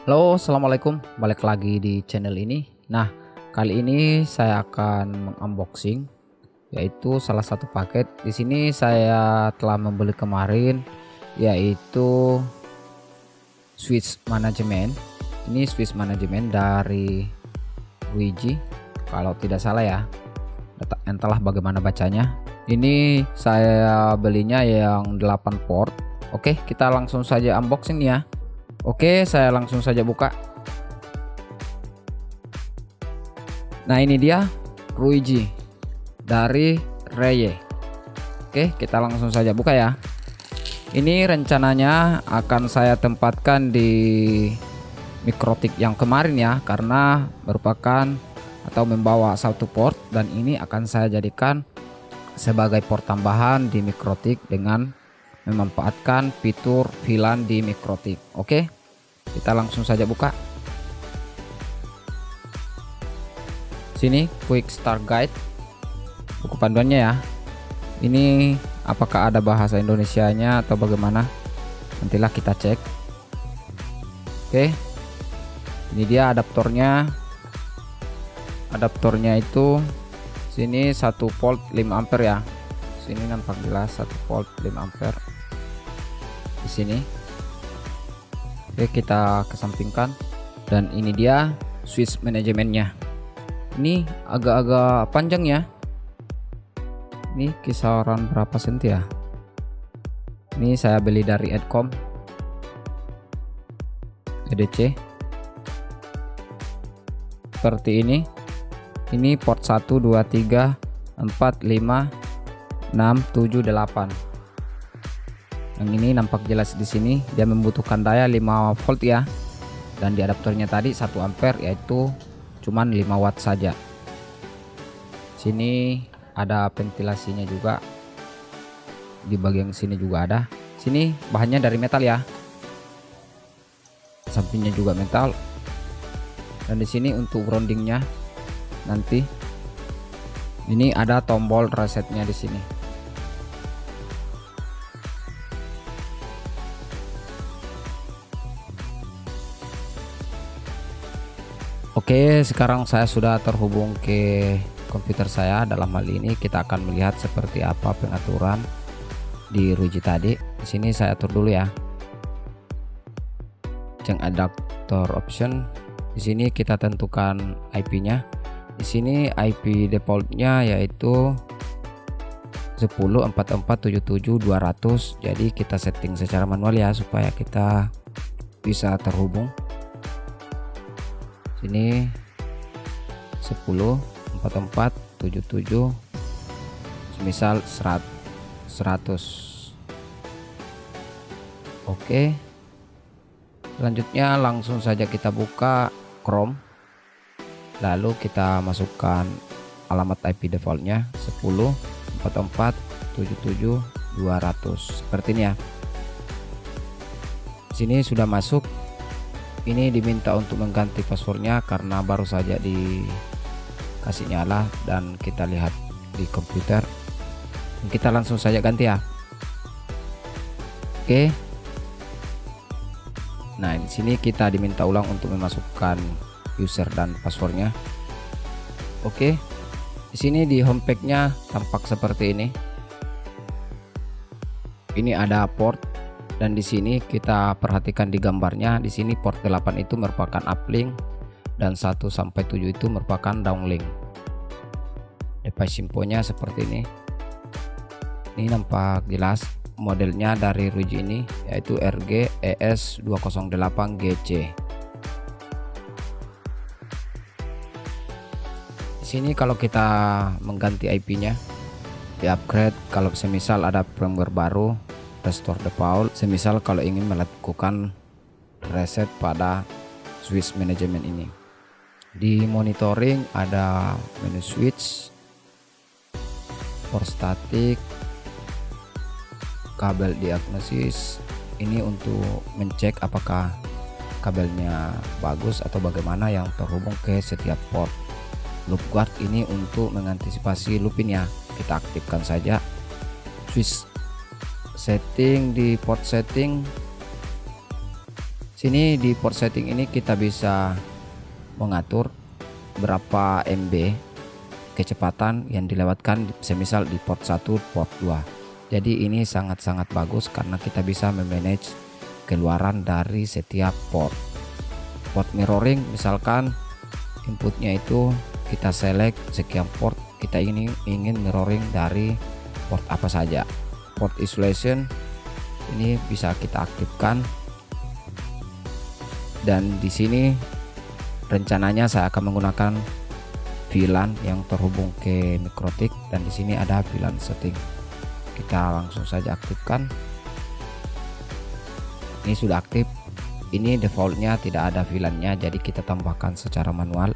Halo, assalamualaikum. Balik lagi di channel ini. Nah, kali ini saya akan mengunboxing, yaitu salah satu paket. Di sini saya telah membeli kemarin, yaitu switch management. Ini switch management dari Luigi, kalau tidak salah ya. Entahlah bagaimana bacanya. Ini saya belinya yang 8 port. Oke, kita langsung saja unboxing ya. Oke, saya langsung saja buka. Nah, ini dia Luigi dari Reye. Oke, kita langsung saja buka ya. Ini rencananya akan saya tempatkan di Mikrotik yang kemarin ya, karena merupakan atau membawa satu port, dan ini akan saya jadikan sebagai port tambahan di Mikrotik dengan memanfaatkan fitur VLAN di Mikrotik. Oke, kita langsung saja buka. Sini quick start guide, buku panduannya ya. Ini apakah ada bahasa Indonesianya atau bagaimana, nantilah kita cek. Oke, ini dia adaptornya. Adaptornya itu sini 1 volt 5 ampere ya. Sini nampak jelas 1 volt 5 ampere di sini. Oke, kita kesampingkan. Dan ini dia switch manajemennya. Ini agak-agak panjang ya. Ini kisaran berapa senti ya? Ini saya beli dari Edcom EDC. Seperti ini. Ini port 1 2 3 4 5 6 7 8. Yang ini nampak jelas di sini dia membutuhkan daya 5 volt ya. Dan di adaptornya tadi 1 ampere, yaitu cuman 5 watt saja. Sini ada ventilasinya juga. Di bagian sini juga ada. Sini bahannya dari metal ya. Sampingnya juga metal. Dan di sini untuk groundingnya nanti ini ada tombol resetnya di sini. Oke, sekarang saya sudah terhubung ke komputer saya. Dalam hal ini kita akan melihat seperti apa pengaturan di Luigi tadi. Di sini saya atur dulu ya. Change adapter option. Di sini kita tentukan IP-nya. Di sini IP defaultnya yaitu 10.44.77.200. Jadi kita setting secara manual ya, supaya kita bisa terhubung. Sini 10.44.77, misal 100. Oke, selanjutnya langsung saja kita buka Chrome, lalu kita masukkan alamat IP defaultnya 10.44.77.200 seperti ini ya. Sini sudah masuk. Ini diminta untuk mengganti passwordnya karena baru saja dikasih nyala dan kita lihat di komputer. Kita langsung saja ganti ya. Oke. Nah, di sini kita diminta ulang untuk memasukkan user dan passwordnya. Oke. Di sini di homepage-nya tampak seperti ini. Ini ada port. Dan di sini kita perhatikan di gambarnya, di sini port 8 itu merupakan uplink dan 1 sampai 7 itu merupakan downlink. Device infonya seperti ini. Ini nampak jelas modelnya dari Luigi ini, yaitu RG ES208GC. Di sini kalau kita mengganti IP-nya, di upgrade kalau semisal ada firmware baru, restore default, semisal kalau ingin melakukan reset pada switch manajemen ini. Di monitoring ada menu switch, port static, kabel diagnosis. Ini untuk mencek apakah kabelnya bagus atau bagaimana yang terhubung ke setiap port. Loop guard ini untuk mengantisipasi looping ya. Kita aktifkan saja. Switch setting, di port setting Sini di port setting ini kita bisa mengatur berapa MB kecepatan yang dilewatkan, semisal di port 1, port 2. Jadi ini sangat-sangat bagus karena kita bisa memanage keluaran dari setiap port. Port mirroring, misalkan inputnya itu kita select sekian port, kita ingin mirroring dari port apa saja. Port isolation ini bisa kita aktifkan, dan di sini rencananya saya akan menggunakan VLAN yang terhubung ke Mikrotik, dan di sini ada VLAN setting. Kita langsung saja aktifkan. Ini sudah aktif. Ini defaultnya tidak ada VLAN-nya, jadi kita tambahkan secara manual.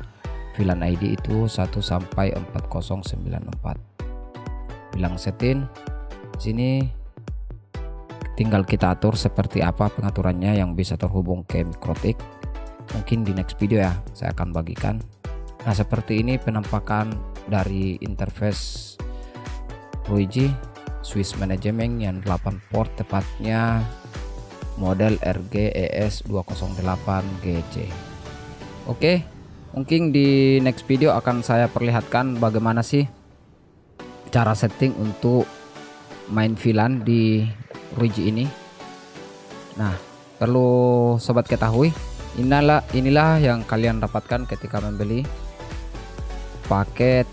VLAN ID itu 1 sampai 4094. VLAN setting. Sini tinggal kita atur seperti apa pengaturannya yang bisa terhubung ke Mikrotik. Mungkin di next video ya saya akan bagikan. Nah, seperti ini penampakan dari interface Ruiji switch management yang 8 port, tepatnya model RG-ES208GC. Oke, mungkin di next video akan saya perlihatkan bagaimana sih cara setting untuk main VLAN di Ruiji ini. Nah, perlu sobat ketahui, inilah yang kalian dapatkan ketika membeli paket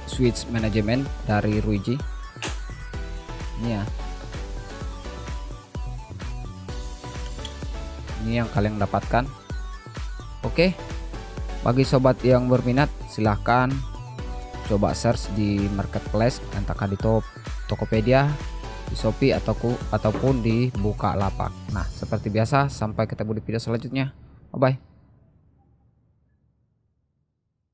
switch management dari Ruiji. Ini ya, ini yang kalian dapatkan. Oke, bagi sobat yang berminat silahkan coba search di marketplace, entahkah di Tokopedia, di Shopee, ataupun di Bukalapak. Nah, seperti biasa, sampai ketemu di video selanjutnya. Bye bye.